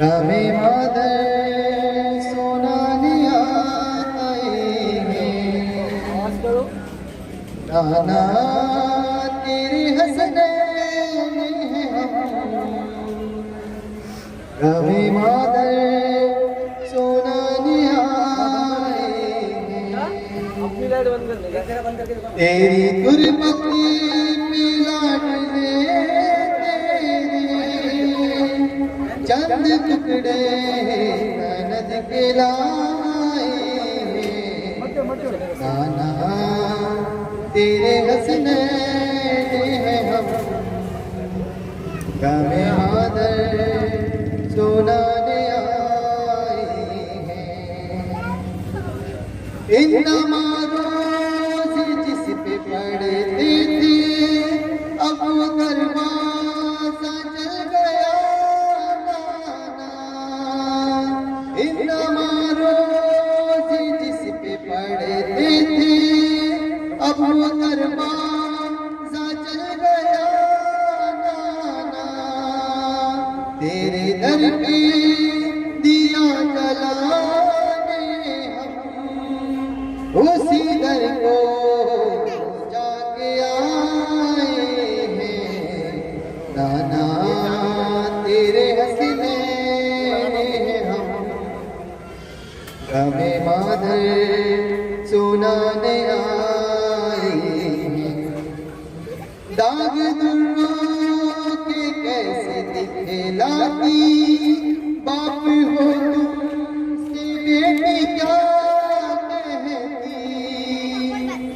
रामे माधर सोना लिया आएंगे नाना तेरे हंसने में हम रामे माधर सोना लिया आएंगे तेरी गुरबती मिलाने चंद टुकड़े ननद के लाए नाना तेरे हंसने हैं हम गमे मादर सुनाने आए हैं इन नमाज़ों से जिस पे पढ़ते थे अब वो दरवाजा चल गया इन नमाज़ों से जिस पे पढ़ते थे अब वो दरवाजा चल गया नाना तेरे दर पे दिया जलाने हम उसी दर को जाके आए हैं नाना तेरे हंसने हम गमे माधर सुनाने आए हैं दाग दुर्रों के कैसे दिखलाती बाप हो तुमसे बेटी क्या कहती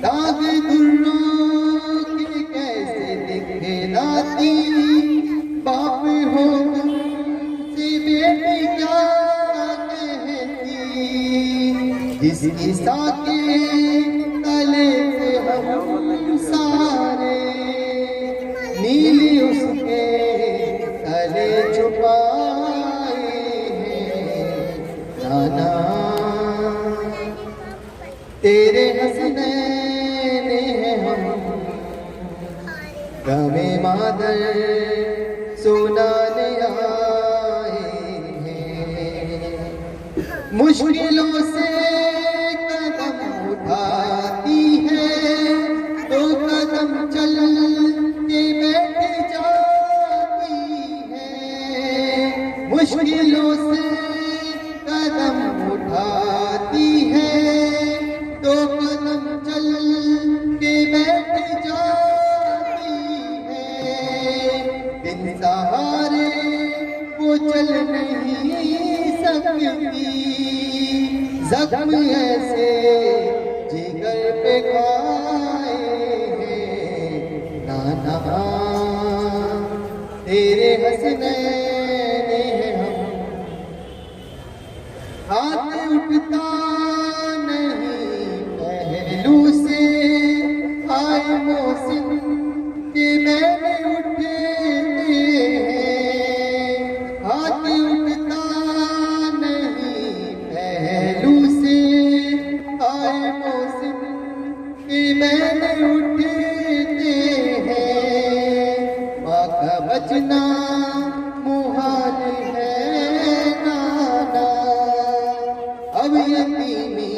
दाग दुर्रों के कैसे दिखलाती बाप हो तुमसे बेटी क्या कहती जिसकी साके तले से हम सारे नीली उसके तले छुपाए हैं नाना तेरे हंसने हैं हम गमे मादर सुनाने आए हैं मुश्किलों से कदम उठाती है तो कदम चल के बैठ जाती है मुश्किलों से कदम उठाती है तो कदम चल के बैठ जाती है बिन सहारे वो चल नहीं सकती जख्म ऐसे जिगर पे खाए हैं नाना तेरे हंसने हम हाथ उठता नहीं पहलू से आए मोहसिन के मैंने उठे हैं हाथ उठता नहीं पहलू से आए मोहसिन के मैंने उठे हैं माँ का बचना मुहाल है नाना अब यतीमी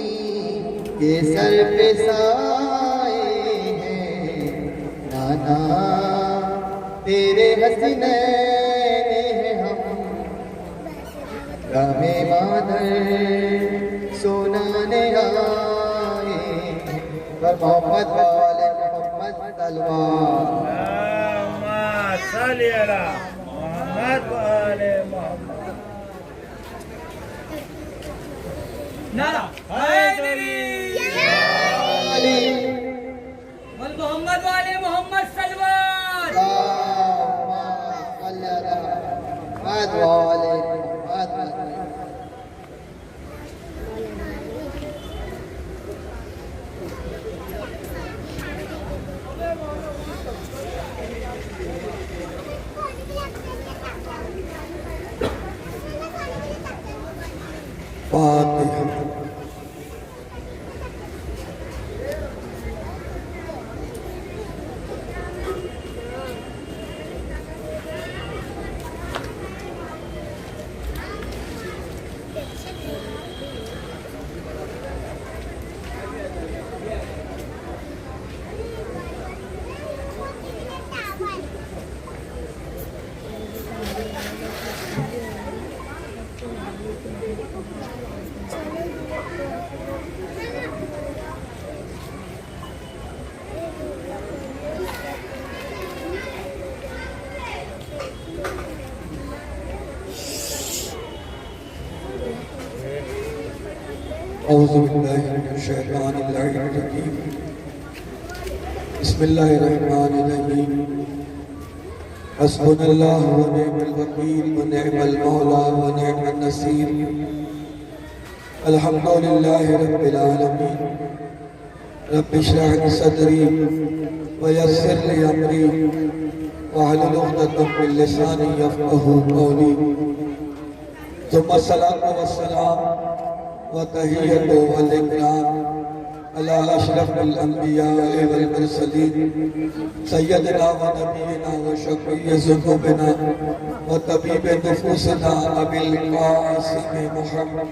के सर पे साए हैं नाना तेरे हंसने हम गमे माधर सुनाने आए पर मोहम्मद वाले मोहम्मद तलवार मोहम्मद वाले मोहम्मद नारा हैदरी मोहम्मद वाले मोहम्मद सलवार मोहम्मद वाले औज़ु बिल्लाहि मिनश शैतानिर रजीम। बिस्मिल्लाहिर्रहमानिर्रहीम। हस्बुनल्लाहु व निअमल वकील व निअमल मौला व निअमन नसीर। अल्हम्दुलिल्लाहि रब्बिल आलमीन। रब्बि इश्रह ली सदरी व यस्सिर ली अमरी वहलुल उक़दतम मिन लिसानी यफ़क़हू क़ौली। सुम्मा सलातु वस्सलाम व तहियतु वल इकराम अला अशरफिल अंबिया वल मुरसलीन सय्यदना व नबीना व शफ़ीइ ज़ुनूबिना व तबीब नुफूसिना अबिल क़ासिम मुहम्मद।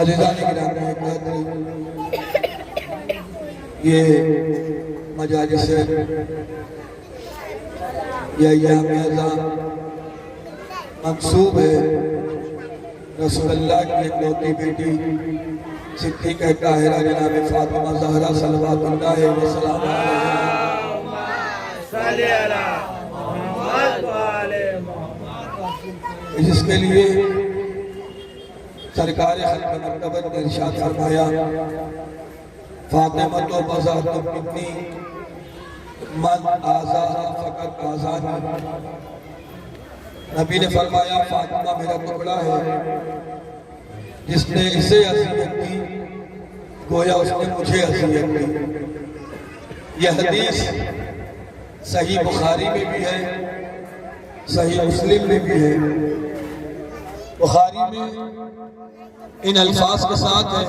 अज़ीज़ान गिरामी क़द्र, ये मजालिस ये अय्याम अज़ां मंसूब है रसूलुल्लाह की इकलौती बेटी सिद्दीक़ा ताहिरा जनाब फातिमा ज़हरा सल्लल्लाहु अलैहि वसल्लम, जिसके लिए सरकार खल्क़ मरतबत ने इरशाद फरमाया फातिमा तो बज़ात मिन्नी मन आज़ाहा फ़क़त आज़ानी। नबी ने फरमाया फातिमा मेरा टुकड़ा है, जिसने इसे अज़ियत की गोया उसने मुझे अज़ियत की। यह हदीस सही बुखारी में भी है, सही मुस्लिम में भी है। बुखारी में इन अल्फाज के साथ है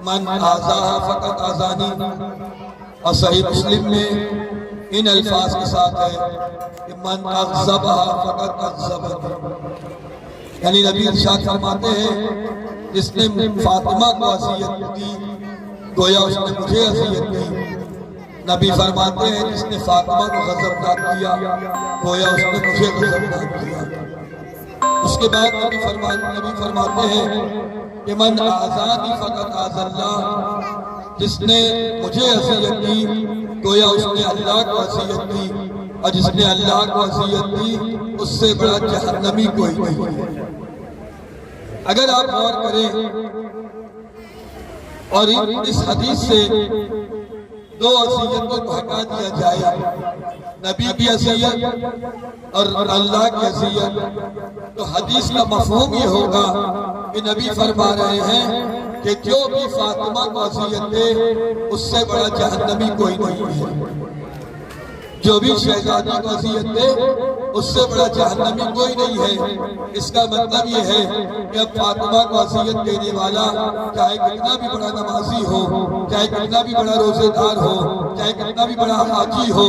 मन आज़ाहा फ़क़त आज़ानी, और सही मुस्लिम में इन अल्फाज के साथ है कि मन अग़ज़बहा फ़क़त अग़ज़बनी। यानी नबी इरशाद फरमाते हैं जिसने फातिमा को अज़ियत की गोया उसने मुझे अज़ियत की। नबी फरमाते हैं जिसने फातिमा को गज़बनाक किया गोया उसने मुझे गज़बनाक किया। उसके बाद नबी फरमाते हैं कि मन आज़ानी फ़क़त आज़ल्लाह, जिसने मुझे अज़ियत की गोया उसने अल्लाह को अज़ियत की, और जिसने अल्लाह को अज़ियत की उससे बड़ा जहन्नमी कोई नहीं है। अगर आप गौर करें और इस हदीस से दो अज़ियतों को हटा दिया जाए, नबी की अज़ियत और अल्लाह की अज़ियत, तो हदीस का मफ़हूम ये होगा कि नबी फरमा रहे हैं कि जो भी फातिमा को अज़ियत दे उससे बड़ा जहन्नमी कोई नहीं है। जो भी शहजादी को अज़ियत दे उससे बड़ा जहन्नमी कोई नहीं है। इसका मतलब ये है कि अब फातिमा को अज़ियत देने वाला चाहे कितना भी बड़ा नमाजी हो, चाहे कितना भी बड़ा रोजेदार हो, चाहे कितना भी बड़ा हाजी हो,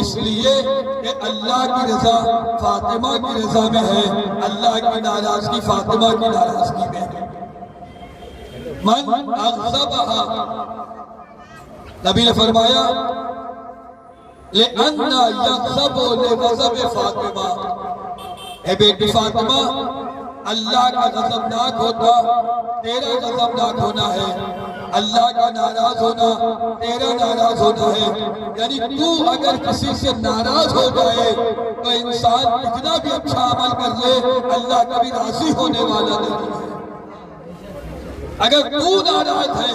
इसलिए कि अल्लाह की रजा फातिमा की रजा में है, अल्लाह की नाराजगी फातिमा की नाराजगी में है। मन अग़ज़बहा, नबी ने फरमाया लिअन्ना यग़ज़बु लिग़ज़बि फातिमा, ए बेटी फातिमा अल्लाह का गज़बनाक होता तेरा गज़बनाक होना है, अल्लाह का नाराज होना तेरा नाराज होना है। यानी तू अगर किसी से नाराज हो जाए तो इंसान कितना भी अच्छा अमल कर ले अल्लाह कभी राजी होने वाला नहीं है। अगर तू नाराज है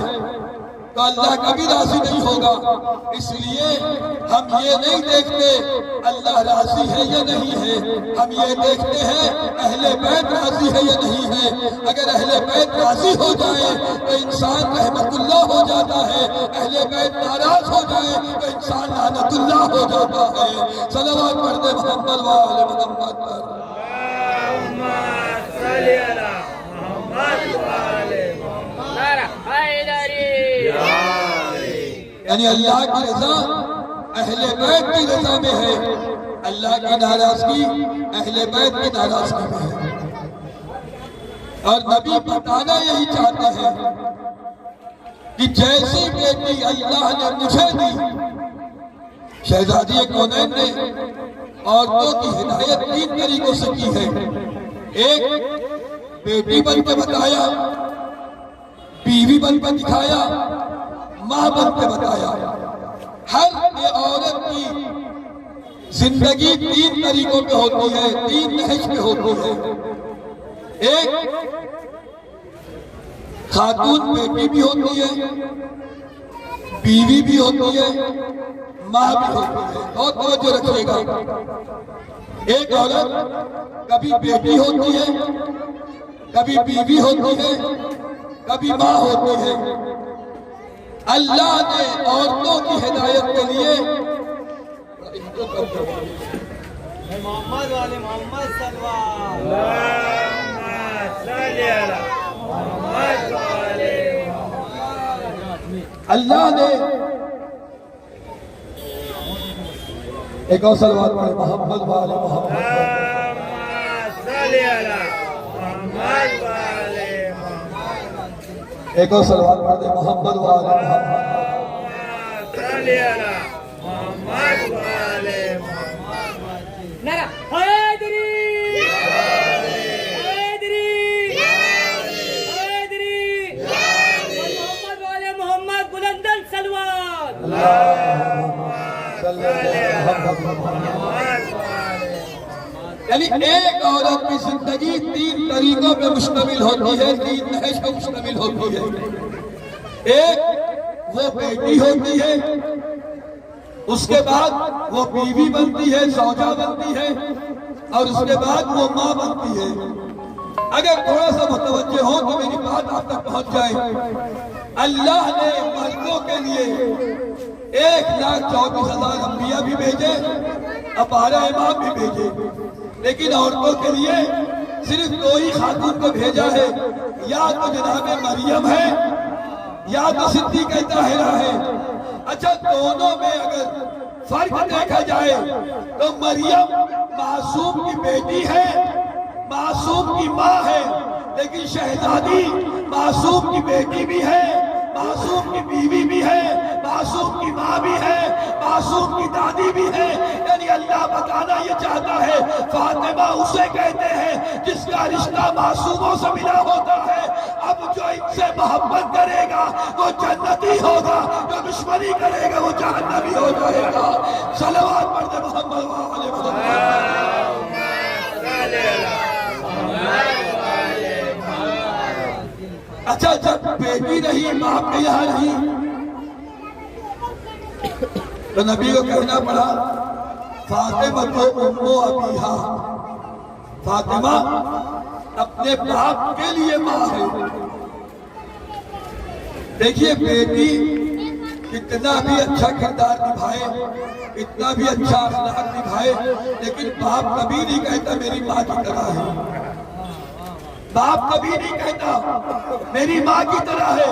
तो अल्लाह कभी राजी नहीं होगा। इसलिए हम ये नहीं देखते अल्लाह राजी है या नहीं है, हम ये देखते हैं अहले बैत राजी है या नहीं है। अगर अहले बैत राजी हो जाए तो इंसान रहमतुल्लाह हो जाता है, अहले बैत नाराज हो जाए तो इंसान लानतुल्लाह हो जाता है। सलवात पढ़ दे मोहम्मद वाले मोहम्मद पर। यानी अल्लाह की रजा अहले बैत की रजा में है, अल्लाह की नाराजगी अहले बैत की नाराजगी में है। और नबी बताना यही चाहते हैं कि जैसी बेटी अल्लाह ने मुझे दी, शहजादी कौनैन ने औरतों की हिदायत 3 तरीकों से की है। एक, बेटी बन के बताया, बीवी बन के दिखाया, मां बन के बताया। हर औरत की जिंदगी 3 तरीकों पे होती है, 3 नहज पे होती है। एक, खातून बेटी भी होती है, बीवी भी होती है, मां भी होती है। बहुत तवज्जो रखिएगा। एक औरत कभी बेटी होती है, कभी बीवी होती है, कभी मां होती है। अल्लाह ने औरतों की हिदायत के लिए मोहम्मद वाले मोहम्मद अल्लाह ने एक और सलवात पढ़े मोहम्मद वाले मोहम्मद। एक और सलवात पढ़ दे मोहम्मद वाले मोहम्मद बुलंदन सलवात। यानी एक औरत की जिंदगी 3 तरीकों पे मुश्तमिल होती है, 3 नहज पे मुश्तमिल होती है। एक, वो बेटी होती है, उसके बाद वो बीवी बनती है, सौजा बनती है, और उसके बाद वो मां बनती है। अगर थोड़ा सा मुतवज्जे हो तो मेरी बात आप तक पहुंच जाए। अल्लाह ने मर्दों के लिए 1,34,000 अंबिया भी भेजे, 12 इमाम भी भेजे, लेकिन औरतों के लिए सिर्फ 2 ही खातून को भेजा है। या तो जनाब मरियम है या तो सिद्दीक़ा ताहिरा है। अच्छा, दोनों में अगर फर्क देखा जाए तो मरियम मासूम की बेटी है, मासूम की माँ है, लेकिन शहजादी मासूम की बेटी भी है, मासूम की बीवी भी है, मासूम की माँ भी है, मासूम की दादी भी है। यानी अल्लाह बताना ये चाहता है, फातिमा उसे कहते हैं जिसका रिश्ता मासूमों से मिला होता है। अब जो इनसे मोहब्बत करेगा वो जन्नती होगा, जो दुश्मनी करेगा वो जहन्नमी हो जाएगा। सलवात पढ़ दे मोहम्मद वाले मोहम्मद। अच्छा, जब बेटी रही, बाप के यहाँ रही, तो नबी को कहना पड़ा फातिमा तो उम्मो अबीहा, फातिमा अपने बाप के लिए माँ है। देखिए, बेटी कितना भी अच्छा किरदार निभाए, कितना भी अच्छा अखलाक निभाए, लेकिन बाप कभी नहीं कहता मेरी माँ की तरह है। बाप कभी नहीं कहता मेरी माँ की तरह है।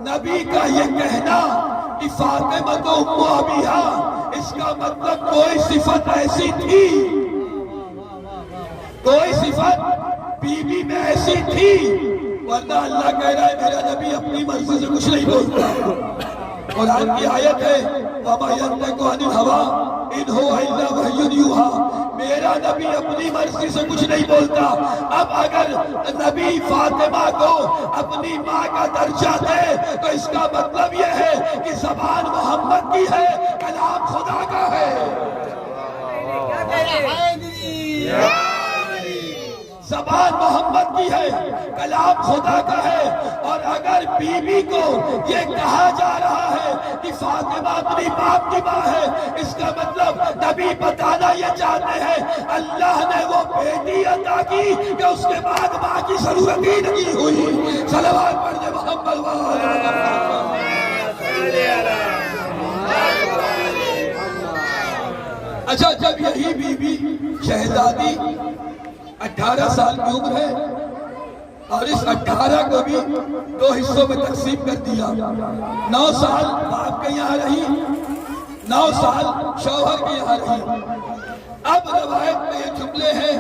नबी का ये कहना कि फातिमा तो उम्मो अबीहा, इसका मतलब कोई सिफत ऐसी थी, कोई सिफत बीबी में ऐसी थी, वरना अल्लाह कह रहा है मेरा नबी अपनी मर्जी से कुछ नहीं बोलता। कुरान की आयत है, वमा यंतिकु अनिल हवा इन हुवा इल्ला वह्युन यूहा, मेरा नबी अपनी मर्जी से कुछ नहीं बोलता। अब अगर नबी फातिमा को अपनी माँ का दर्जा दे तो इसका मतलब यह है कि ज़बान मोहम्मद की है, कलाम खुदा का है। ज़बान मोहम्मद की है, कलाम खुदा का है। और अगर बीबी को ये कहा जा रहा है कि फातिमा अपनी बाप की माँ है, इसका मतलब नबी बताना ये चाहते हैं अल्लाह ने वो बेटी अता की कि उसके बाद माँ की जरूरत ही नहीं हुई। सलवात पढ़ दे मोहम्मद वाले। अच्छा, जब यही बीबी शहजादी 18 साल की उम्र है और इस 18 को भी 2 हिस्सों में तकसीम कर दिया। 9 साल बाप के यहाँ रही, 9 साल शौहर के यहाँ रही। अब रवायत में ये जुमले हैं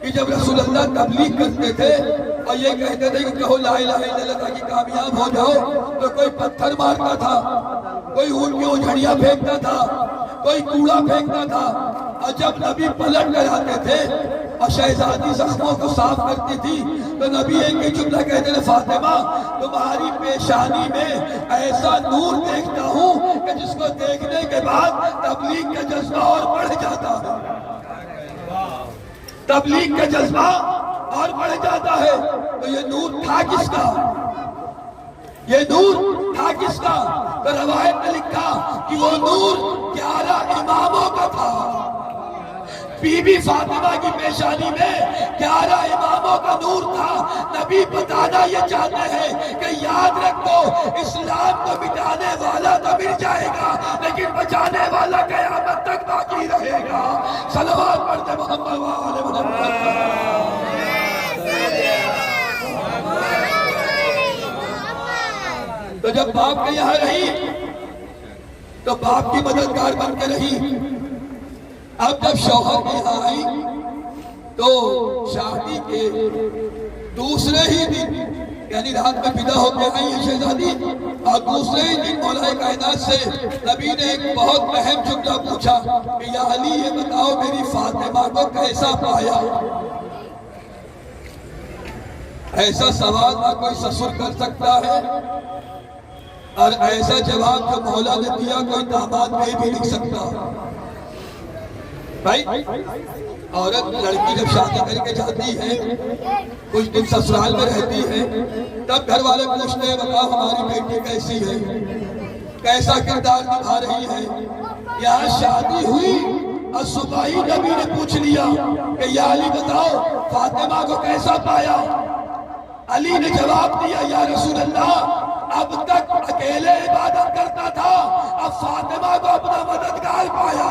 कि जब रसूलुल्लाह तबलीग करते थे और ये कहते थे कि कहो ला इलाहा इल्लल्लाह ताकि कामयाब हो जाओ, तो कोई पत्थर मारता था, कोई ऊंट की उझड़ियां फेंकता था, कोई कूड़ा फेंकता था। और जब नबी पलट कर आते थे और शहजादी जख्मों को साफ करती थी तो नबी एक ही जुमला कहते थे, फातिमा तुम्हारी पेशानी में ऐसा नूर देखता हूँ कि जिसको देखने के बाद तबलीग का जज्बा और बढ़ जाता है, तबलीग का जज्बा और बढ़ जाता है। तो ये नूर था किसका? ये नूर था किसका? तो रवायत में लिखा कि वो नूर 11 इमामों का था। बीबी फातिमा की पेशानी में 11 इमामों का नूर था। नबी बताना ये चाहते हैं कि याद रखो, इस्लाम को मिटाने वाला तो मिट जाएगा लेकिन बचाने वाला कयामत तक बाकी रहेगा। सलवात पढ़ते मोहम्मद वाले मोहम्मद। तो जब बाप के यहाँ रही तो बाप की मददगार बनकर रही। अब जब शौहर के यहाँ आई तो शादी के दूसरे ही दिन, यानी रात में विदा होकर आई है शहजादी, और दूसरे ही दिन मौलाए कायनात से नबी ने एक बहुत अहम जुमला पूछा कि या अली ये बताओ मेरी फातिमा को कैसा पाया। ऐसा सवाल ना कोई ससुर कर सकता है और ऐसा जवाब जो मौला ने दिया कोई दामाद नहीं भी लिख सकता। भाई, औरत लड़की जब शादी करके जाती है, कुछ दिन ससुराल में रहती है, तब घर वाले पूछते हैं बताओ हमारी बेटी कैसी है, कैसा किरदार निभा रही है। यहाँ शादी हुई और सुबह ही नबी ने पूछ लिया कि या अली बताओ फातिमा को कैसा पाया। अली ने जवाब दिया, या रसूल अल्लाह, अब तक अकेले इबादत करता था, अब फातिमा को अपना मददगार पाया।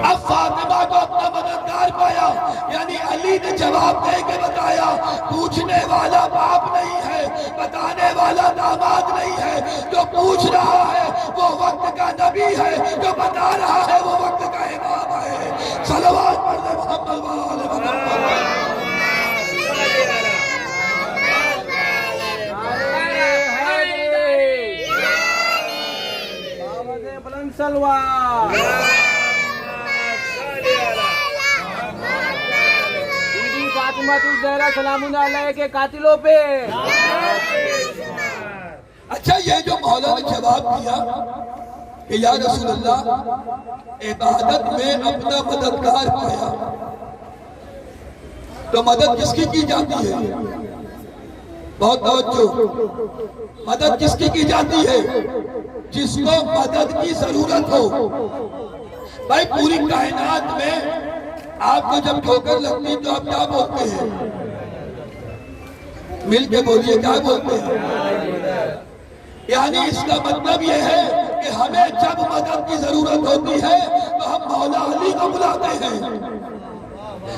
अब फातिमा को अपना मददगार पाया। यानी अली ने जवाब दे के बताया, पूछने वाला बाप नहीं है, बताने वाला दामाद नहीं है, जो पूछ रहा है वो वक्त का नबी है, जो बता रहा है वो वक्त का इमाम है। सलवात पढ़ दे मोहम्मद वाले मोहम्मद। सलवार बीबी फातिमा ज़हरा सलामुल्लाह अलैहा के कातिलों पे। अच्छा, ये जो मौला ने जवाब दिया कि या रसूलल्लाह इबादत में अपना मददगार पाया, तो मदद किसकी की जाती है? बहुत तवज्जो, मदद किसकी की जाती है? जिसको मदद की जरूरत हो। भाई, पूरी कायनात में आपको जब ठोकर लगती तो आप क्या बोलते हैं? मिल के बोलिए, क्या बोलते हैं? यानी इसका मतलब यह है कि हमें जब मदद की जरूरत होती है तो हम मौला अली को बुलाते हैं।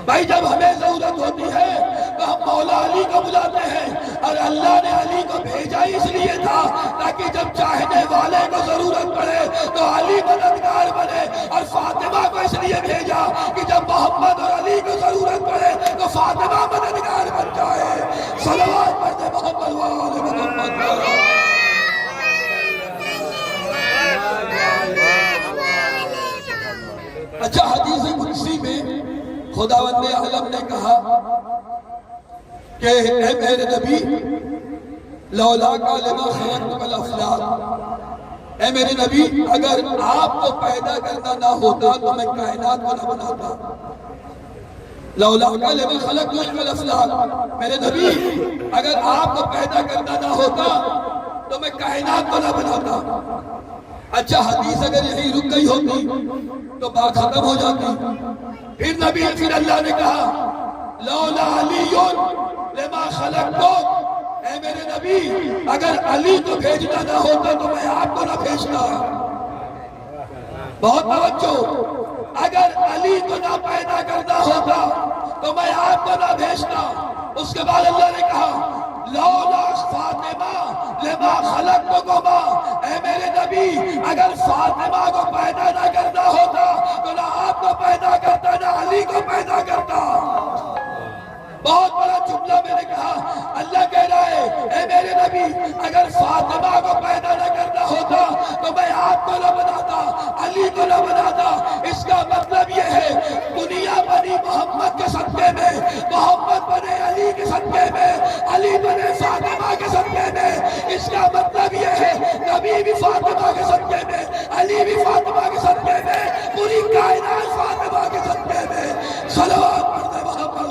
भाई, जब हमें जरूरत होती है तो हम मौला अली को बुलाते हैं। और अल्लाह ने अली को भेजा इसलिए था ताकि जब चाहने वाले को जरूरत पड़े तो अली मददगार बने। और फातिमा को इसलिए भेजा कि जब मोहम्मद और अली को जरूरत पड़े तो फातिमा मददगार बन जाए। सलवात पढ़ते मोहम्मद वाले मोहम्मद। अच्छा, हदीस कुदसी में खुदावंद आलम ने कहा कि ऐ मेरे नबी, लौला का लिमा खलक़तुल अफ़लाक, ऐ मेरे नबी, अगर आपको पैदा करना ना होता तो मैं कायनात को ना बनाता। लौलाका लिमा खलक़तु वल अफ़लाक, मेरे नबी अगर आपको पैदा करना ना होता तो मैं कायनात को ना बनाता। अच्छा, हदीस अगर यही रुक गई होती तो बात खत्म हो जाती। फिर अल्लाह ने कहा लौला अलीयुन लिमा खलक़तु, ऐ मेरे नबी अगर अली को भेजना ना होता तो मैं आपको ना भेजता। बहुत तवज्जो, अगर अली को ना पैदा करना होता तो मैं आपको ना भेजता। उसके बाद अल्लाह ने कहा लौला फातिमा लिमा खलक़तुकुमा, ऐ मेरे नबी अगर फातिमा को पैदा ना करना होता तो ना आपको पैदा करता ना अली को पैदा करता। बहुत बड़ा जुमला मैंने कहा। अल्लाह कह रहा है ऐ मेरे नबी अगर फातिमा को पैदा न करना होता तो मैं आपको न बनाता, अली को न बनाता। इसका मतलब यह है दुनिया बनी मोहम्मद के सदके में, मोहम्मद बने अली के सदके में, अली बने फातिमा के सदके में। इसका मतलब यह है नबी भी फातिमा के सदके में, अली भी फातिमा के सदके में, पूरी कायनात फातिमा के सदके में। सलावत पढ़ते मोहम्मद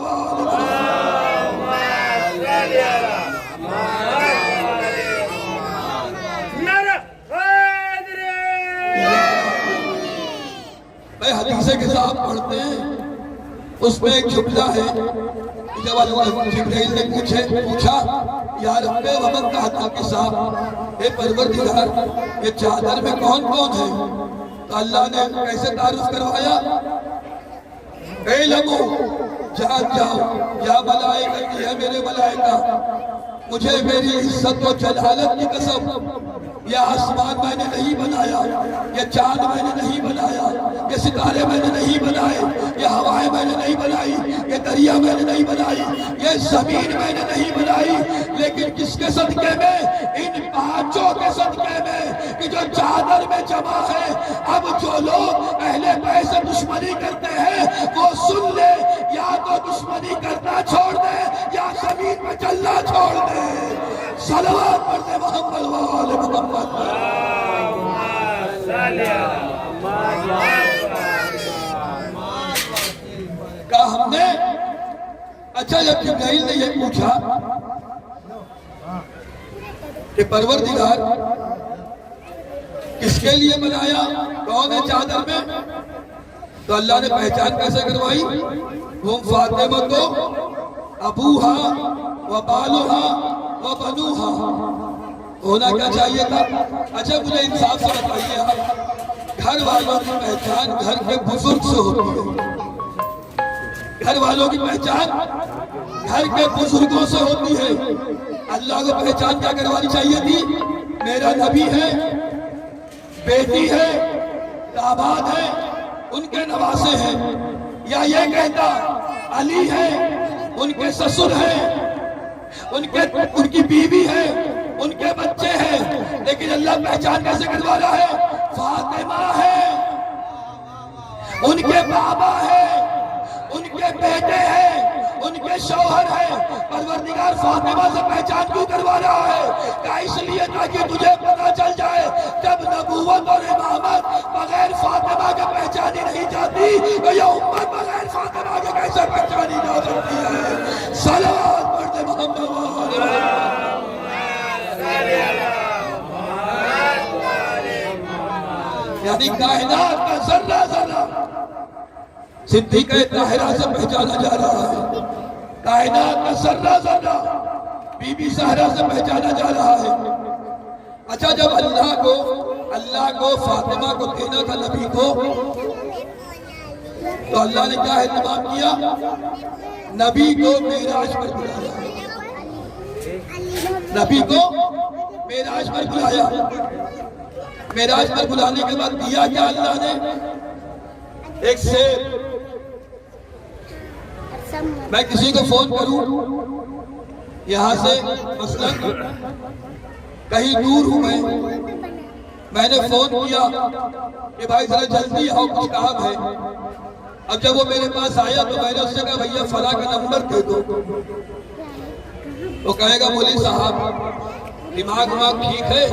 हदीसे के साथ पढ़ते हैं। उसमें एक जुमला है जब जिब्रील ने पूछा या रब्बे वमन कहता के साथ, हे परवरदिगार ये चादर में कौन कौन है? तो अल्लाह ने कैसे तारुफ करवाया, ए लबू जान जाओ या मलाइका की है मेरे मलाइका, मुझे मेरी इज्जत व जलालत की कसम ये आसमान मैंने नहीं बनाया, ये चांद मैंने नहीं बनाया, ये सितारे मैंने नहीं बनाए, ये हवाएं मैंने नहीं बनाई, ये दरिया मैंने नहीं बनाई, ये जमीन मैंने नहीं बनाई। लेकिन किसके सदके में? इन पांचों के सदके में कि जो चादर में जमा है। अब जो लोग अहले बैत से दुश्मनी करते हैं वो सुन ले, या तो दुश्मनी करना छोड़ दे या जमीन में चलना छोड़ दे। सलावत पढ़ते मोहम्मद वाले मोहम्मद। कहा हमने, अच्छा जब जिब्राइल ने ये पूछा कि परवरदिगार किसके लिए बनाया, कौन है चादर में? तो अल्लाह ने पहचान कैसे करवाई, हम फातिमा को अबूहा व बालूहा व बनूहा। होना क्या चाहिए था? अच्छा मुझे इंसाफ से बताइए आप, घर वालों की पहचान घर के बुजुर्ग से होती है। घर वालों की पहचान घर के बुजुर्गों से होती है। अल्लाह को पहचान क्या करवानी चाहिए थी? मेरा नबी है, बेटी है, दामाद है, उनके नवासे हैं। या ये कहता अली है, उनके ससुर हैं, उनकी बीवी है, उनके बच्चे हैं। लेकिन अल्लाह पहचान कैसे करवा रहा है? फातिमा है, उनके बाबा है, उनके बेटे हैं, उनके शौहर है। परवरदिगार फातिमा से पहचान क्यों करवा रहा है? क्या इसलिए ताकि तुझे पता चल जाए जब नबूवत और इमामत बगैर फातिमा के पहचानी नहीं जाती तो यह उम्मत बगैर फातिमा के कैसे पहचानी जा सकती है। सलावत पढ़ते मोहम्मद। यानी कायनात का जर्रा जर्रा सिद्दीक़ ताहिरा से पहचाना जा रहा है। कायनात का जर्रा जर्रा बीबी ज़हरा से पहचाना जा रहा है। अच्छा जब अल्लाह को फातिमा को देना था नबी को, तो अल्लाह ने क्या इंतजाम किया? नबी को मेराज पर बुलाया। नबी को मेराज पर बुलाया। मेराज पर बुलाने के बाद दिया क्या अल्लाह ने? एक शेर। मैं किसी को फोन करूं यहां से, मसलन कहीं दूर हूं मैंने फोन किया कि भाई जरा जल्दी आओ कुछ काम है। अब जब वो मेरे पास आया तो मैंने उससे कहा भैया फला का नंबर दे दो। तो कहेगा बोली साहब दिमाग ठीक है,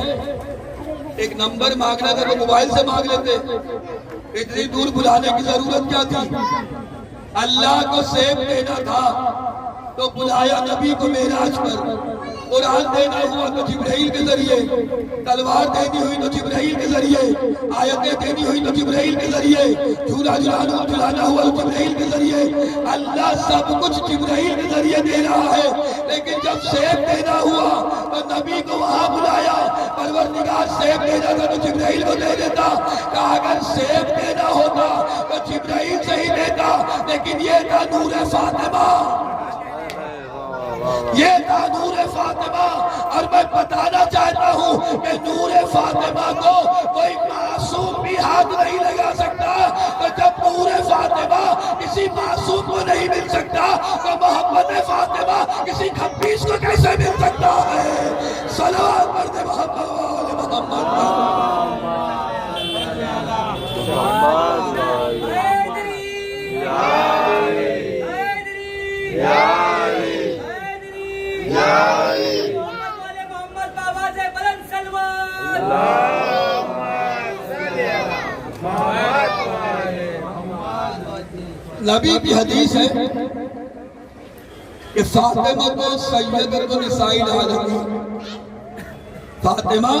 एक नंबर मांगना था तो मोबाइल से मांग लेते, इतनी दूर बुलाने की जरूरत क्या थी? अल्लाह को सेब देना था तो बुलाया नबी को मेराज पर। कुरान देना हुआ तो जिब्राइल के जरिए, तलवार देनी हुई तो जिब्राइल के जरिए, आयतें देनी हुई तो जिब्राइल के जरिए, झूला झुलाना हुआ तो जिब्राइल के जरिए। अल्लाह सब कुछ जिब्राइल के जरिए दे रहा है। लेकिन जब सेब देना हुआ तो नबी को वहां बुलाया। परवरदिगार सेब देना था तो जिब्राइल को दे देता। कहा अगर सेब देना होता तो जिब्राइल से ही देता, लेकिन ये था नूरे फातिमा, ये था नूरे फातिमा। और मैं बताना चाहता हूँ कि नूरे फातिमा को कोई मासूम भी हाथ नहीं लगा सकता। तो जब नूरे फातिमा किसी मासूम को नहीं मिल सकता तो मोहम्मद फातिमा किसी खबीस को कैसे मिल सकता है। सलावत पढ़ते मोहम्मद नबी की हदीस है कि फातिमा को सैयदतुन निसाइल आलमीन, फातिमा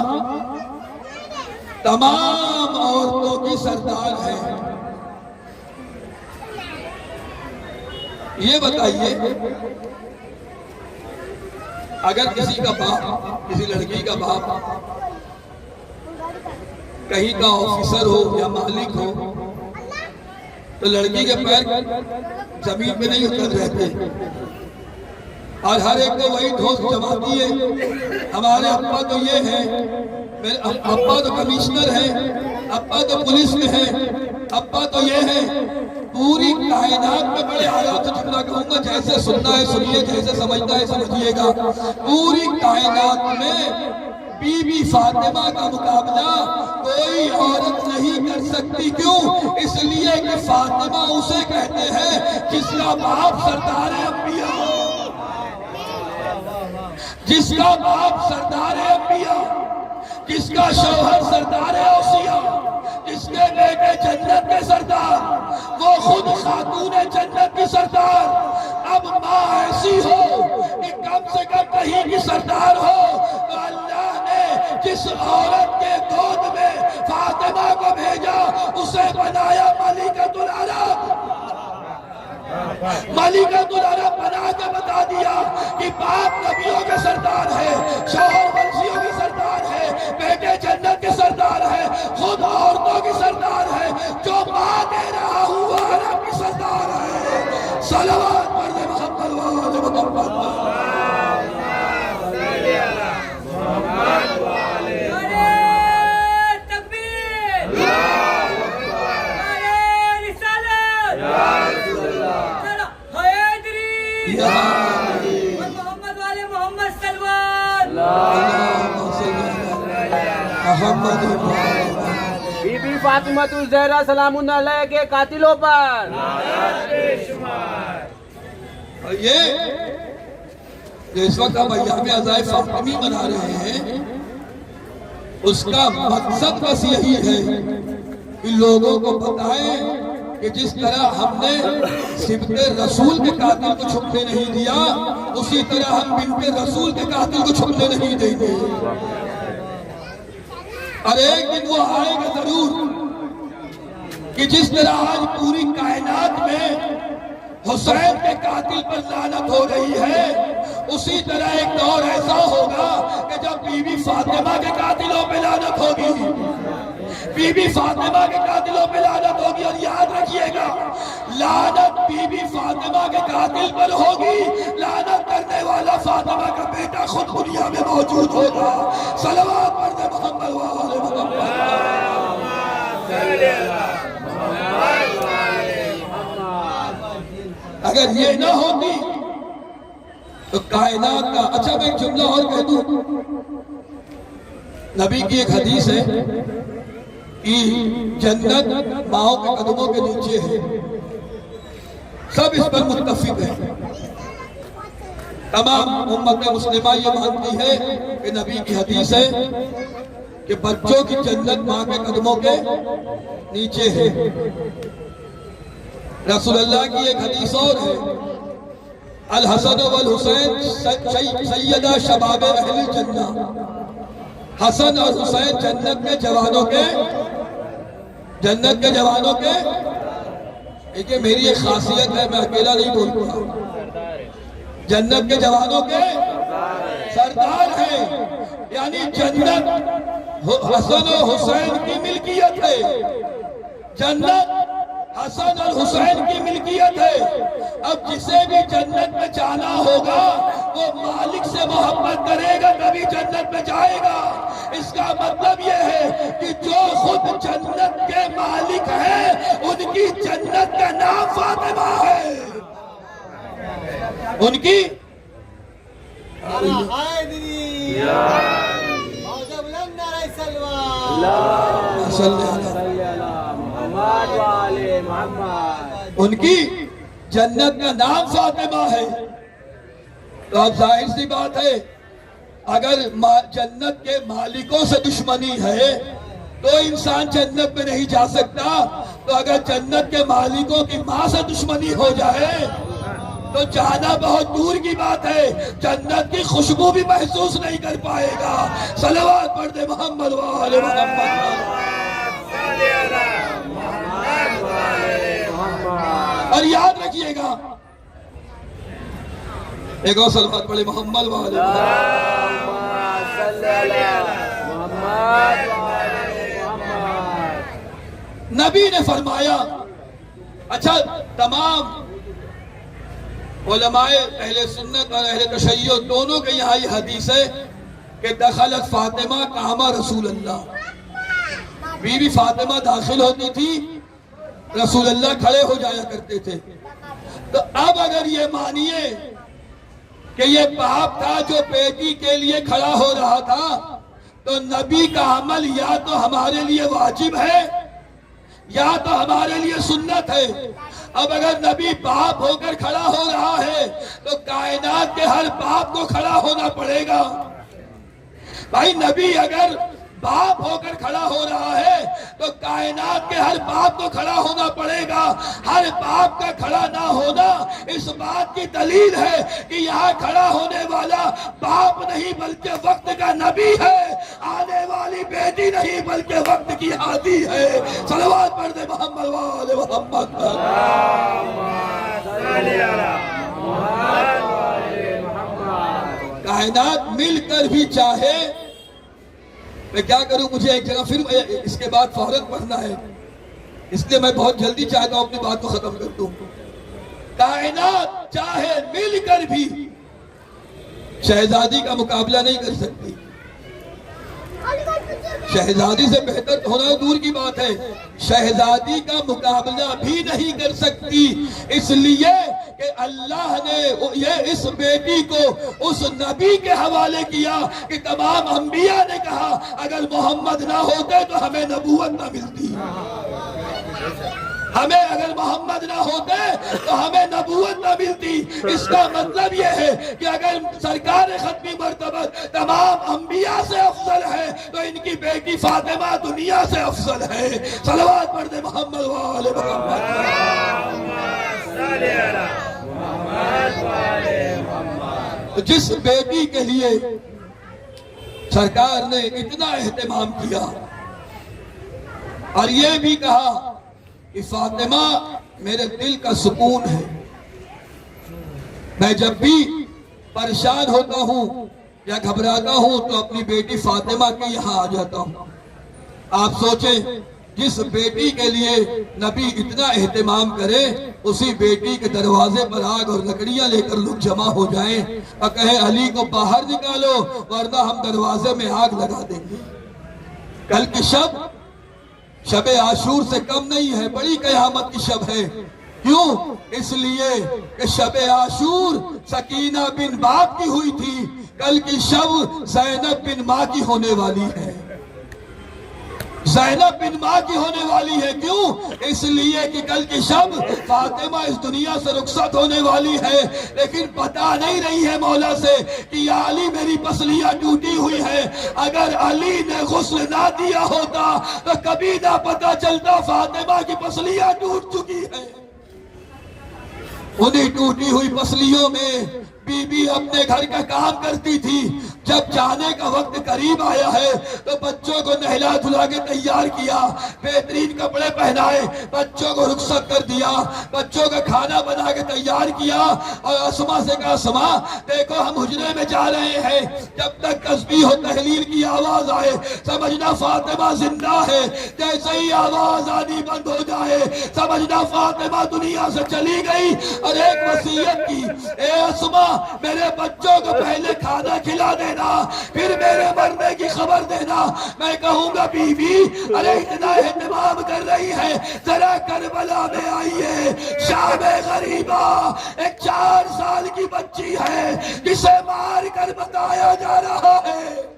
तमाम औरतों की सरदार है। ये बताइए, अगर किसी का बाप, किसी लड़की का बाप कहीं का ऑफिसर हो या मालिक हो तो लड़की के पैर जमीन पे नहीं उतर रहते और हर एक को वही ठोस जमाती है। हमारे अब्बा तो ये है, मेरे अब्बा तो कमिश्नर है, अब्बा तो पुलिस में है, अब्बा तो ये है। पूरी कायनात में बड़े हालात से जुमला कहूंगा, जैसे सुनना है सुनिए, जैसे समझना है समझिएगा। पूरी कायनात में बीबी फातिमा का मुकाबला कोई औरत नहीं कर सकती। क्यों? इसलिए कि फातिमा उसे कहते हैं जिसका बाप सरदार अंबिया, जिसका बाप सरदार अंबिया, जिसका शौहर सरदार औसिया, जिसके बेटे जन्नत के सरदार, वो खुद खातून जन्नत की सरदार। अब माँ ऐसी हो कि कम से कम कहीं की सरदार हो, तो अल्लाह ने जिस औरत के गोद में फातिमा को भेजा उसे बनाया मलिकतुल अरब। मलिकतुल अरब बना के बता दिया कि बाप नबियों के सरदार है, शौहर वंशियों की सरदार है, बेटे जन्नत के सरदार है, खुद औरतों की सरदार है। जो मां दे रहा हूँ वो अरब की सरदार है। सलावत पढ़ते मोहम्मद वाले मोहम्मद। मोहम्मद वाले मोहम्मद सलमान। बीबी फातिमा ज़हरा सलामुन अलैहा के कातिलों पर। और ये जो इस वक्त हम अय्याम अज़ाए फातिमी मना रहे हैं, उसका मकसद बस यही है कि लोगों को बताएं कि जिस तरह हमने सिबते रसूल के कातिल को छुपने नहीं दिया, उसी तरह हम बिनते रसूल के कातिल को छुपने नहीं देंगे। और एक दिन वो आएगा जरूर कि जिस तरह आज पूरी कायनात में हुसैन के कातिल पर लानत हो रही है, उसी तरह एक दौर ऐसा होगा कि जब बीबी फातिमा के कातिलों पे लानत होगी, बीबी फातिमा के कातिलों पे लानत होगी। और याद रखिएगा, लानत बीबी फातिमा के कातिल पर होगी, लानत करने वाला फातिमा का बेटा खुद दुनिया में मौजूद होगा। सलावत पढ़ते मोहम्मद वाले मोहम्मद। अगर ये ना होती तो कायनात का। अच्छा, मैं एक जुमला और कह दूं, नबी की एक हदीस है कि जन्नत माओ के कदमों के नीचे है। सब इस पर मुत्तफिक है। तमाम उम्मत मुस्लिमा ये मानती है कि नबी की हदीस है कि बच्चों की जन्नत माँ के कदमों के नीचे है। रसूलुल्लाह की एक हदीस और है, अल हसन वल हुसैन सैयदा शबाब अहल जन्नह। हसन और हुसैन जन्नत के जवानों के देखिए मेरी एक खासियत है, मैं अकेला नहीं बोलता, जन्नत के जवानों के सरदार है, यानी जन्नत हसन और हुसैन की मिल्कियत है, जन्नत हसन और हुसैन की मिल्कियत है। अब जिसे भी जन्नत में जाना होगा वो मालिक से मोहब्बत करेगा तभी जन्नत में जाएगा। इसका मतलब ये है कि जो खुद जन्नत के मालिक हैं उनकी जन्नत का नाम फातिमा है। उनकी उनकी जन्नत का नाम फातिमा है। तो अब जाहिर सी बात है, अगर जन्नत के मालिकों से दुश्मनी है तो इंसान जन्नत में नहीं जा सकता। तो अगर जन्नत के मालिकों की मां से दुश्मनी हो जाए तो जाना बहुत दूर की बात है, जन्नत की खुशबू भी महसूस नहीं कर पाएगा। सलवात पढ़ दे मोहम्मद वाले मोहम्मद। और याद रखिएगा, एक और सलवात पढ़े मोहम्मद वाले नबी ने फरमाया। अच्छा, तमाम उलमाए अहले सुन्नत और अहले तशय्युअ दोनों के यहाँ ये हदीस है कि दखलत फातिमा कामा रसूल अल्लाह। बीवी फातिमा दाखिल होती थी, रसूल अल्लाह खड़े हो जाया करते थे। तो अब अगर ये मानिए कि ये बाप था जो बेटी के लिए खड़ा हो रहा था, तो नबी का अमल या तो हमारे लिए वाजिब है या तो हमारे लिए सुन्नत है। अब अगर नबी बाप होकर खड़ा हो रहा है तो कायनात के हर बाप को खड़ा होना पड़ेगा। भाई नबी अगर बाप होकर खड़ा हो रहा है तो कायनात के हर बाप को खड़ा होना पड़ेगा। हर बाप का खड़ा ना होना इस बात की दलील है कि यहाँ खड़ा होने वाला बाप नहीं बल्कि वक्त का नबी है, आने वाली बेटी नहीं बल्कि वक्त की हादी है। सलवात पढ़ दे मोहम्मद वाले मोहम्मद। कायनात मिलकर भी चाहे, मैं क्या करूं, मुझे एक जगह फिर इसके बाद फौरन पढ़ना है, इसलिए मैं बहुत जल्दी चाहता हूं अपनी बात को खत्म कर दूं। कायनात चाहे मिलकर भी शहजादी का मुकाबला नहीं कर सकती। शहजादी से बेहतर होना दूर की बात है, शहजादी का मुकाबला भी नहीं कर सकती। इसलिए कि अल्लाह ने ये इस बेटी को उस नबी के हवाले किया कि तमाम अंबिया ने कहा अगर मोहम्मद ना होते तो हमें नबूवत ना मिलती, हमें अगर मोहम्मद ना होते तो हमें नबूवत ना मिलती। इसका मतलब यह है कि अगर सरकार खत्मी मर्तबत तमाम अंबिया से अफजल है तो इनकी बेटी फातिमा दुनिया से अफजल है। सलवात पढ़ दे मोहम्मद वाले मोहम्मद। जिस बेटी के लिए सरकार ने इतना एहतमाम किया और ये भी कहा कि फातिमा मेरे दिल का सुकून है, मैं जब भी परेशान होता हूं या घबराता हूं तो अपनी बेटी फातिमा के यहाँ आ जाता हूं। आप सोचें, जिस बेटी के लिए नबी इतना एहतमाम करे, उसी बेटी के दरवाजे पर आग और लकड़ियां लेकर लोग जमा हो जाएं और कहे अली को बाहर निकालो वरना हम दरवाजे में आग लगा देंगे। कल की शब आशूर से कम नहीं है, बड़ी कयामत की शब है। क्यों? इसलिए कि शब आशूर सकीना बिन बाप की हुई थी, कल की शब ज़ैनब बिन माँ की होने वाली है। ज़ैनब बिन माँ की होने वाली है। क्यों? इसलिए कि कल की शब फातिमा इस दुनिया से रुखसत होने वाली है, लेकिन पता नहीं रही है मौला से कि या अली मेरी पसलियां टूटी हुई है। अगर अली ने गुस्ल ना दिया होता तो कभी ना पता चलता फातिमा की पसलियां टूट चुकी है। उन्हीं टूटी हुई पसलियों में बीबी अपने घर का काम करती थी। जब जाने का वक्त करीब आया है तो बच्चों को नहला धुला के तैयार किया, बेहतरीन कपड़े पहनाए, बच्चों को रुखसत कर दिया, बच्चों का खाना बना के तैयार किया और असमा से कहा, असमा देखो हम हुजरे में जा रहे हैं, जब तक तस्बीह और तहलील की आवाज आए समझना फातिमा जिंदा है, जैसे ही आवाज आनी बंद हो जाए समझना फातिमा दुनिया से चली गई। और एक वसीयत की, ए असमा मेरे बच्चों को पहले खाना खिला देना, फिर मेरे मरने की खबर देना। मैं कहूंगा बीवी अरे इतना एहतमाम कर रही है, जरा करबला में आइए। शामे गरीबा एक 4 साल की बच्ची है जिसे मार कर बताया जा रहा है,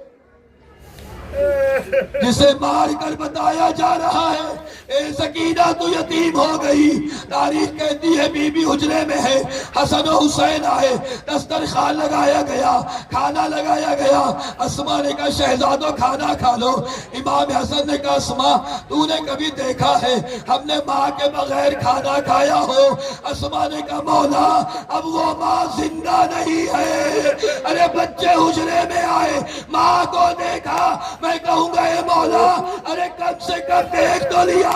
जिसे मार कर बताया जा रहा है ए सकीना तू यतीम हो गई। तारीख कहती है बीबी हुजरे में है, हसन और हुसैन आए, दस्तरखान लगाया गया, खाना लगाया गया। अस्मा ने कहा शहजादों खाना खा लो। इमाम हसन ने कहा अस्मा तूने कभी देखा है हमने माँ के बगैर खाना खाया हो? अस्मा ने कहा मौला अब वो माँ जिंदा नहीं है। अरे बच्चे हुजरे में आए, माँ को देखा, मैं कहूंगा ए मौला अरे कम से कम देख तो लिया।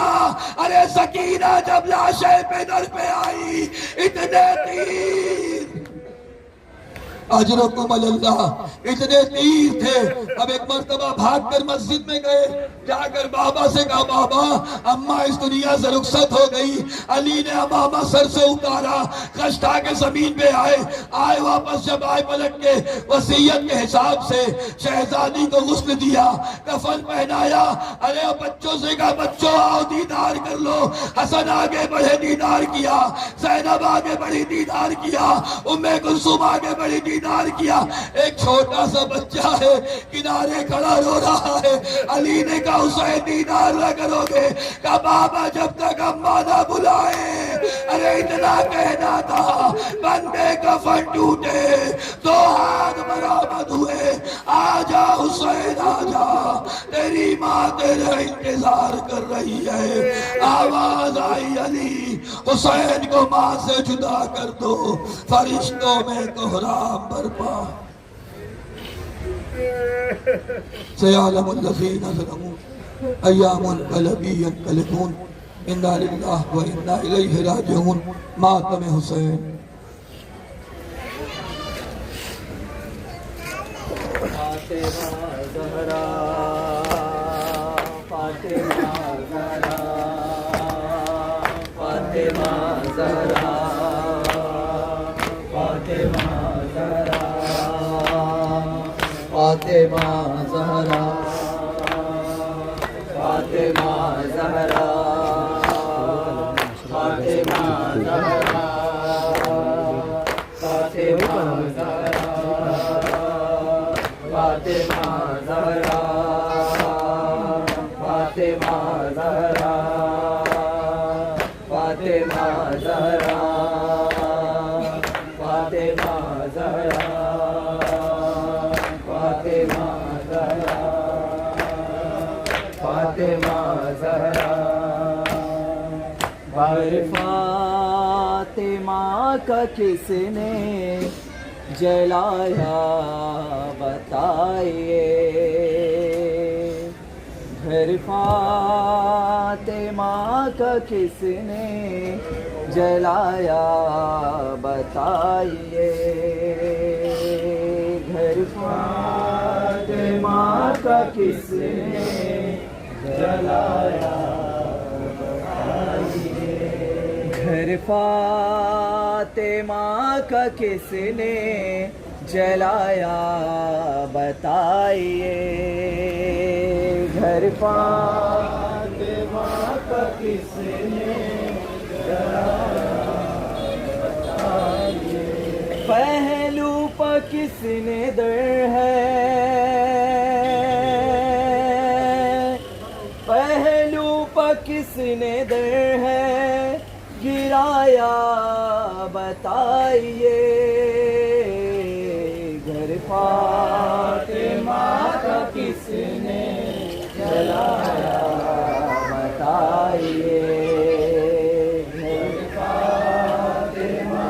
अरे सकीना जब लाशें पे दर पे आई इतने तीर अजरकुम अल्लाह, इतने तीर थे। अब एक मर्तबा भाग कर मस्जिद में गए, जाकर बाबा से कहा बाबा अम्मा इस दुनिया से रुखसत हो गई। अली ने अमामा सर से उतारा, कष्टा के जमीन पे आए वापस जब आए पलट के वसीयत के हिसाब से शहजादी को गुस्ल दिया, कफन पहनाया। अरे बच्चों से कहा बच्चों आओ दीदार कर लो। हसन आगे बढ़े दीदार किया, ज़ैनब आगे बढ़ी दीदार किया, उम्मे कुलसूम आगे बढ़ी दीदार किया। एक छोटा सा बच्चा है किनारे खड़ा रो रहा है। अली ने कहा उसे दीदार न करोगे? कहा बाबा जब तक अम्मा ना बुलाए। अरे इतना कहना था, बंदे कफन टूटे, 2 हाथ बरामद हुए, आजा हुसैन आजा, तेरी माँ तेरा इंतजार कर रही है। आवाज आई अली हुसैन को माँ से जुदा कर दो, फरिश्तों में कोहराम बरपा। सयालमुल लज़ीना ज़लमू अय्यामुन कलबी यनकलिबून इन्ना लिल्लाहि व इन्ना इलैहि राजिऊन। मातम हुसैन। फातिमा ज़हरा, फातिमा ज़हरा, फातिमा ज़हरा, फातिमा ज़हरा, फातिमा ज़हरा, फातिमा ज़हरा, फातिमा ज़हरा, फातिमा ज़हरा, फातिमा ज़हरा, फातिमा ज़हरा, फातिमा ज़हरा, फातिमा ज़हरा, फातिमा ज़हरा, फातिमा ज़हरा। फातिमा का किसने जलाया बताइए, घर फातिमा का किसने जलाया बताइए, घर फातिमा का किसने जलाया बताइए, घर फातिमा का किसने जलाया बताइए, घर फातिमा का किसने जलाया बताइए, पहलू पर किसने दर है, पहलू पर किसने दर है गिराया बताइए, घर फातिमा का किसने जलाया बताइए, घर फातिमा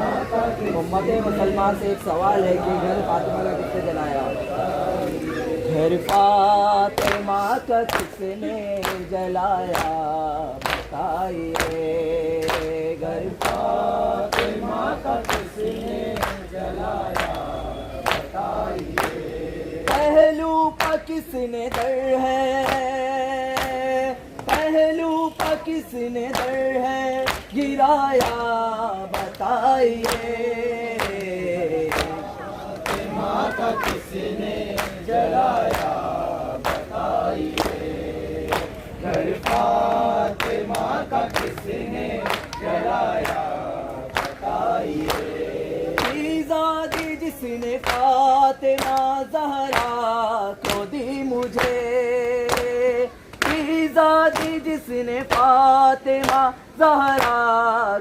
मुसलमान से एक सवाल है कि घर फातिमा का किसने जलाया? घर फातिमा का किसने जलाया बताइए। घर फातिमा का किसने जलाया बताइए। पहलू का किसने दर है, पहलू का किसने दर है गिराया बताइए। फातिमा का किसने जलाया बताइए। घर फातिमा का किसने जलाया बताइए। ईज़ादी जिसने फातिमा ज़हरा को दी मुझे, ईज़ादी जिसने फातिमा ज़हरा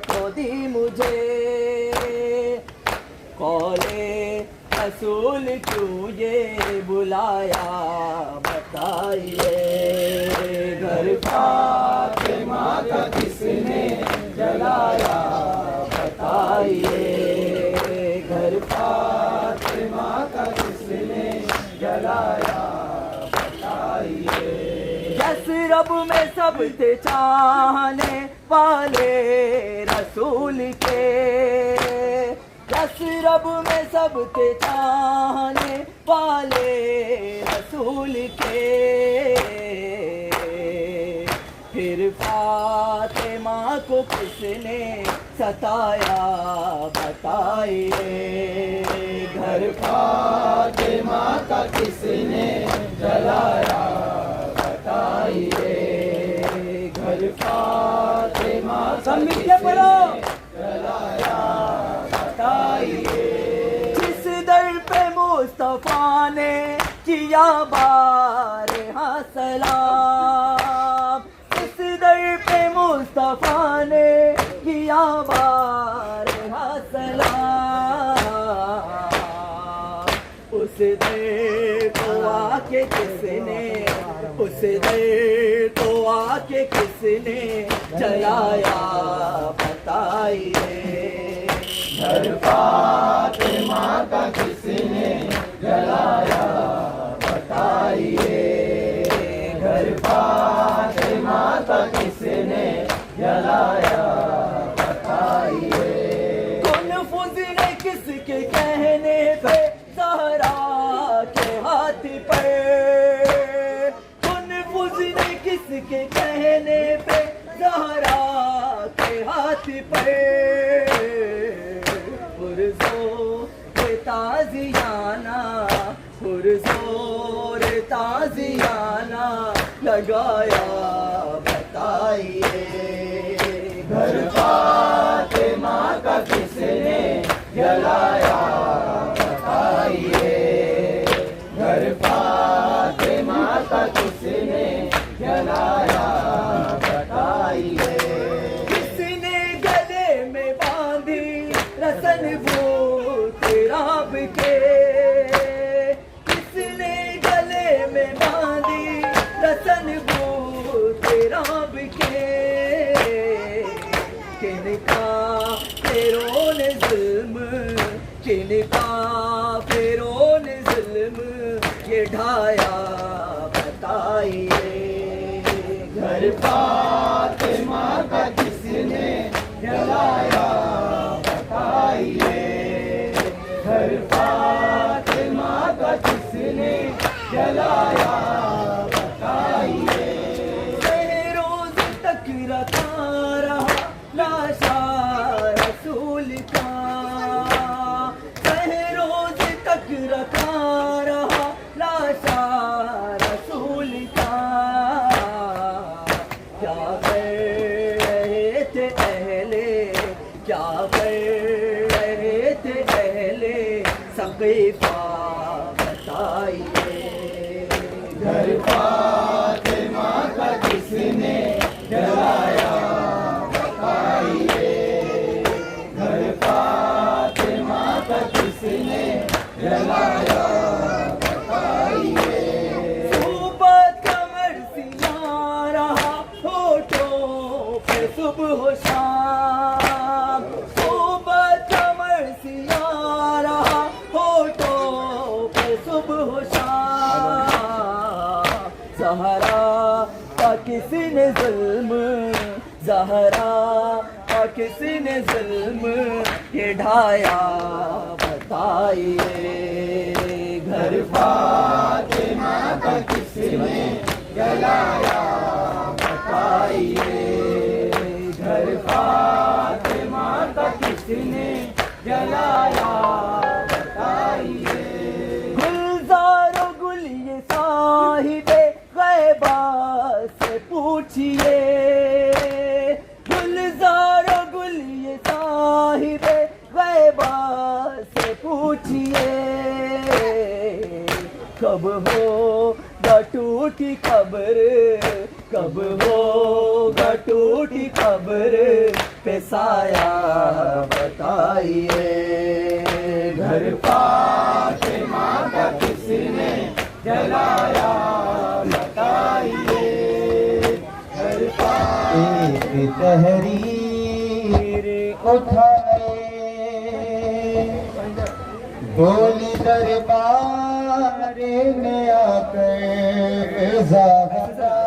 को दी मुझे। कौले रसूल क्यों ये बुलाया बताइए। घर फातिमा का किसने जलाया बताइए। घर फातिमा का किसने जलाया बताइए। जस रब में सब थे चाहने वाले रसूल के, जस रब में सब थे चाहने वाले रसूल के। फिर फातिमा को किसने सताया बताइए। घर फातिमा का किसने जलाया बताइए। घर फातिमा का किसने जलाया बताइए। जिस दर पे मुस्तफा ने किया बारहा सलाम, जिस दर पे मुस्तफा ने किया बारहा सलाम। उस दर को आके किसने, उस दर को आके किसने जलाया बताइए। घर फातिमा का किसने जलाया बताइए। घर फातिमा का किसने जलाया बताइए। कुनफुज़ ने किसके कहने पे ज़हरा के हाथ पर, कुनफुज़ ने किसके कहने पे ज़हरा के हाथ पर ताज़ियाना, पुरज़ोर ताज़ियाना लगाया बताइए। घर फातिमा का किसने जलाया बताइए। घर फातिमा का किसने जलाया बताइए। किसने गले में बांधी रसन वो राब के, किसने गले में बांधी रसन बूत राब के। किनका फेरों ने जुल्म, किनका फेरों ने जुल्म ये ढाया बताइए। घर फातिमा का किसने जलाया बताइए। घर फातिमा का किसने जलाया बताइए। रोज तक रखा रहा लाशा रसूल का, रोज तक रखा रहा लाशा रसूल का। क्या कर रहे थे अहले, क्या कर रहे थे अहले सक़ीफ़ा बताइए। घर फातिमा का किसने जलाया बताइए। घर फातिमा का किसने जलाया बताइए। सुबह कमर सिया रहा होठों पे सुबह शाम, सुबह कमर सिया ज़हरा का किसी ने जुल्म, ज़हरा का किसी ने जुल्म ये ढाया बताइए। घर फातिमा का किसने जलाया बताइए। घर फातिमा का किसने जलाया बताइए। गुलजारो गुल ये साहिबे गैबा से पूछिए। गुलजारो गुल ये साहिबे गैबा से पूछिए। कब होगा टूटी खबर, कब होगा टूटी खबर पे साया बताइए। घर फातिमा का किसने जलाया बताइए। घर एक तहरीर उठाए, बोली दरबार में आकर ज़हरा,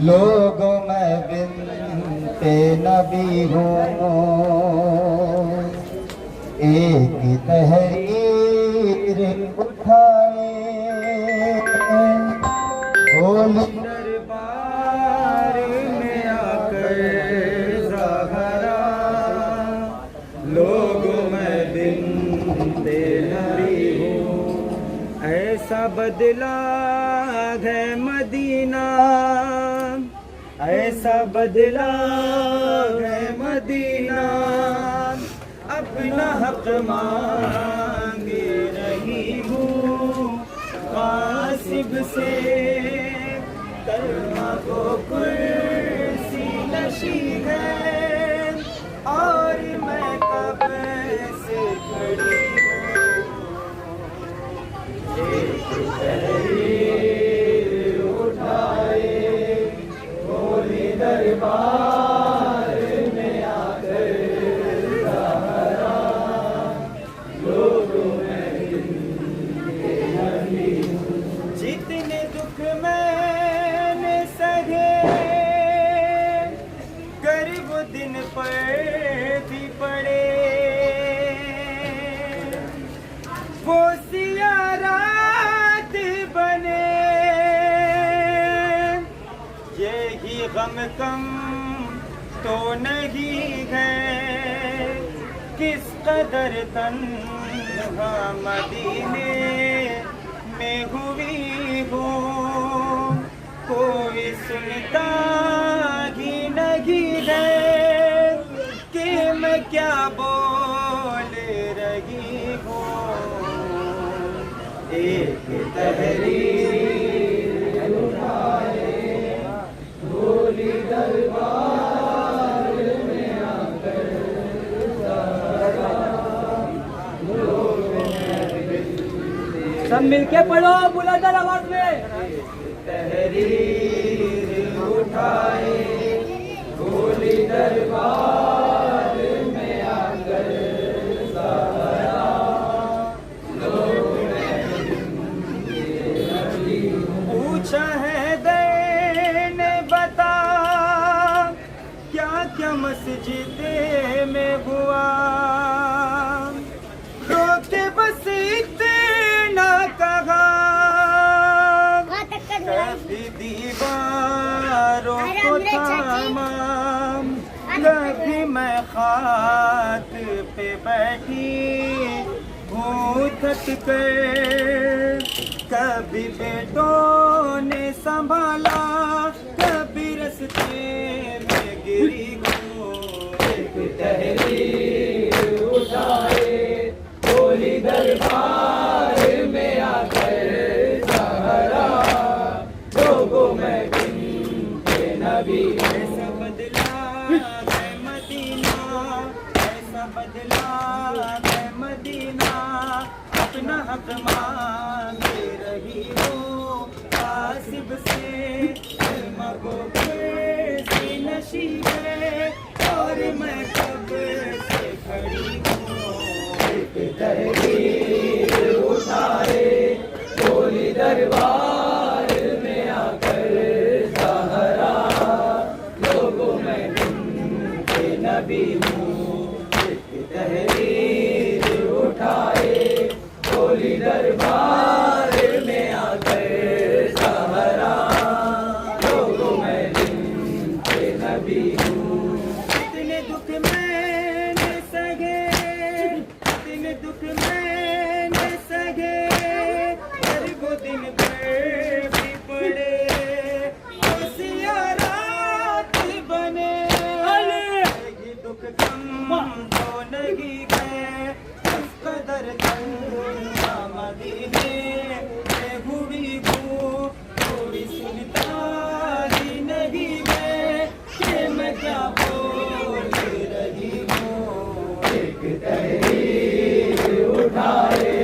लोगों मैं बिनते नबी हूँ। एक तहरीर उठाए, बोली दरबार में आकर ज़हरा, लोगों मैं बिनते नबी हूँ। ऐसा बदला है मदीना, ऐसा बदला है मदीना, अपना हक मांगे रही हूँ कासिब से। कलमा को कुर्सी नशी है और मैं कब से खड़ी दरबार में आकर ज़हरा, लोगों में बिनते नबी हूँ। जितने दुख मैंने सहे गरीब दिन पर भी पड़े, वो सिया रात बने। यही गम कम तो नहीं है, किस कदर तन्हा मदीने में हुई हूँ। कोई सुनता ही नहीं है कि मैं क्या बोल रही हूँ। एक तहरीर उठाए, बोली दरबार में आकर ज़हरा, लोगों में बिनते। सब मिलके पढ़ो बुलंद आवाज में। तहरीर उठाए, बोली दरबार में आकर ज़हरा, लोगों में बिनते नबी हूँ। पूछा है क्या मस्जिद में हुआ, रोके बस इतना कहा। कभी दीवारों को थामा, कभी मैं खात पे बैठी हूँ थक कर। कभी बेटों ने संभाला, कभी रस्ते में गिरी हूँ। एक तहरीर उठाए, बोली दरबार में आकर ज़हरा, लोगों में बिनते नबी। ऐसा बदला है मदीना, ऐसा बदला है मदीना, अपना हक मांगे रही हो कासिब से। कलमा को कुर्सी नशी है और मैं कब से खड़ी हूँ। एक तहरीर उठाए, बोली दर बोली दरबार में आकर सहारा, लोगों मैं जिनके नबी हूँ। इतने दुख मैंने सहे, इतने दुख मैंने सहे, हर वो दिन पर भी पड़े, रात बने, ये दुख कम तो नहीं गए, उस कदर मदीने में हुई हूँ, थोड़ी सुनता ही नहीं मैं कि मैं क्या बोल रही हूँ। एक तहरीर उठाए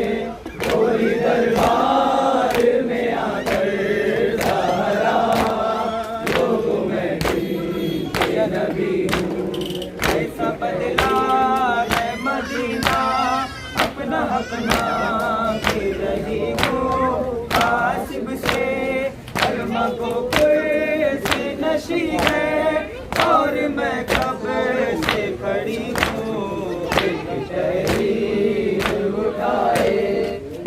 बोली दरबार में आकर सहारा, लोगों में जिनके नबी हूँ। ऐसा बदला है मदीना अपना अपना के रही हूँ, कासिब से अलमा को से नशी है, और मैं कब से खड़ी हूँ। एक तहरीर उठाए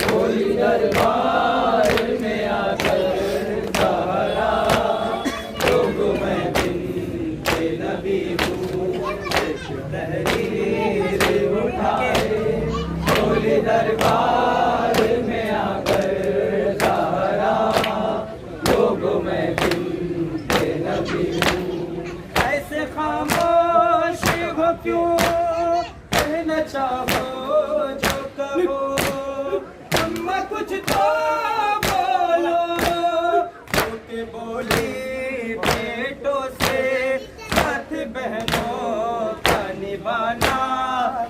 बोली दरबार में आकर सहारा, लोगों मैं जिनके नबी हूँ। एक तहरीर उठाए बोली दरबार में आकर सहारा, लोगों मैं जिनके नबी हूँ। ऐसे खामोश हो क्यों, कहना चाहो जो कहो, अम्मा कुछ तो बोलो, के बोली बेटों से साथ बहनों का निभाना,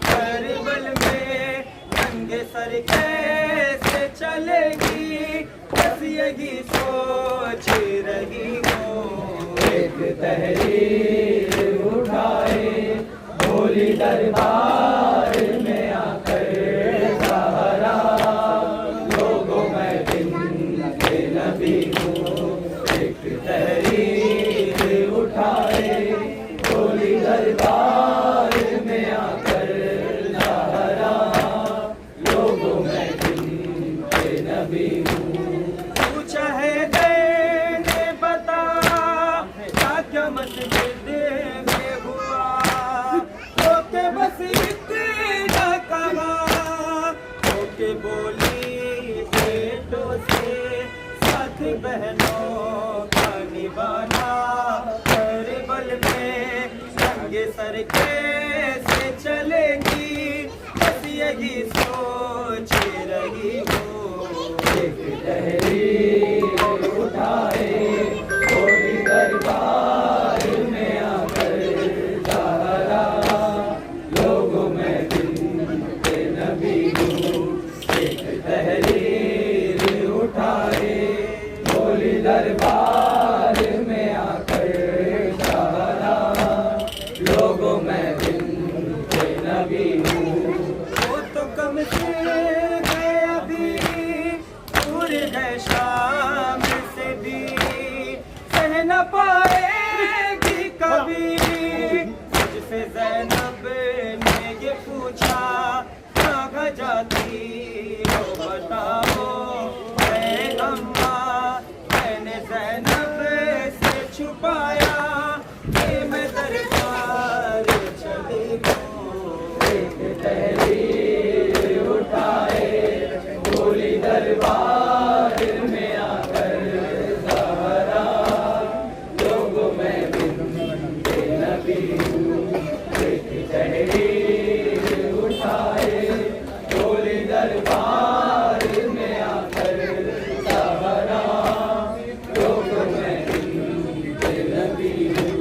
करबल में नंगे सर कैसे चलेगी, बस यही सोच रही हूँ। एक तहरीर उठाए बोली दरबार में आकर सहारा, लोगों मैं जिनके नबी हूँ। एक तहरीर उठाए बोली दरबार में आकर सहारा, लोगों मैं जिनके नबी हूँ। पूछा है मैंने बता क्या मस्जिद में हुआ, तो के बस इतना कहा, तो के बोली बेटों से साथ बहनों का निभाना, करबल में संगे सर कैसे चलेंगी, बस यही सोच रही हूँ। एक तहरीर उठाए बोली दरबार में आकर सहारा, लोगों मैं जिनके नबी हूँ। एक तहरीर उठाए बोली दरबार में आकर सहारा, लोगों मैं जिनके नबी हूँ। वो तो कम से गए अभी, दूर है शाम से भी, सह न पाएगी कभी, मुझसे ज़ैनब ने ये पूछा, कहाँ जाती हो बताओ ऐ अम्मा, मैंने ज़ैनब से छुपाया कि मैं दरबार चली हूँ। एक तहरीर उठाए बोली दरबार में आकर सहारा, लोगों मैं जिनके नबी हूँ। एक तहरीर उठाए बोली दरबार में आकर सहारा, लोगों मैं जिनके नबी हूँ।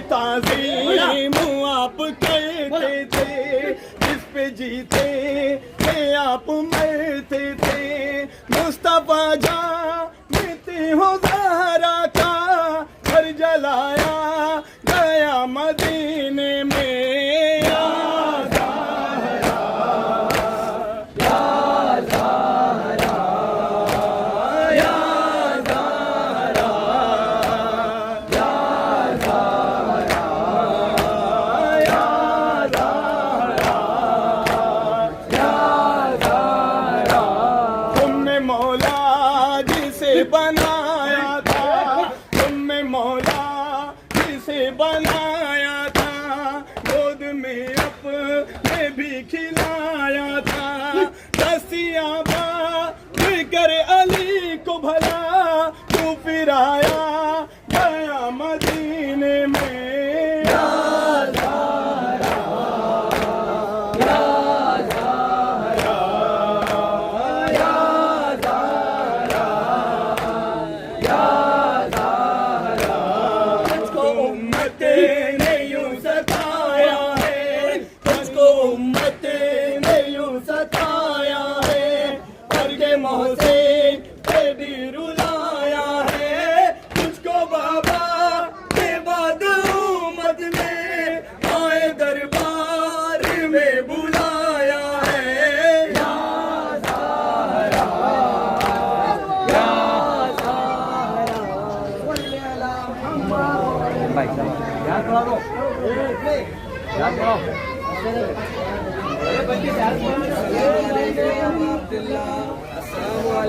ताज़ीम आप करते थे, जिस पे जीते थे आप मरते थे। मुस्तफा जानते हो ज़हरा का घर जलाया गया मदीने में। बनाया था तुमने मौला जिसे बनाया था, गोद में अपने भी खिलाया था। रस्सियां बांध कर अली को भला तू फिर आया गया मदीने में। भाई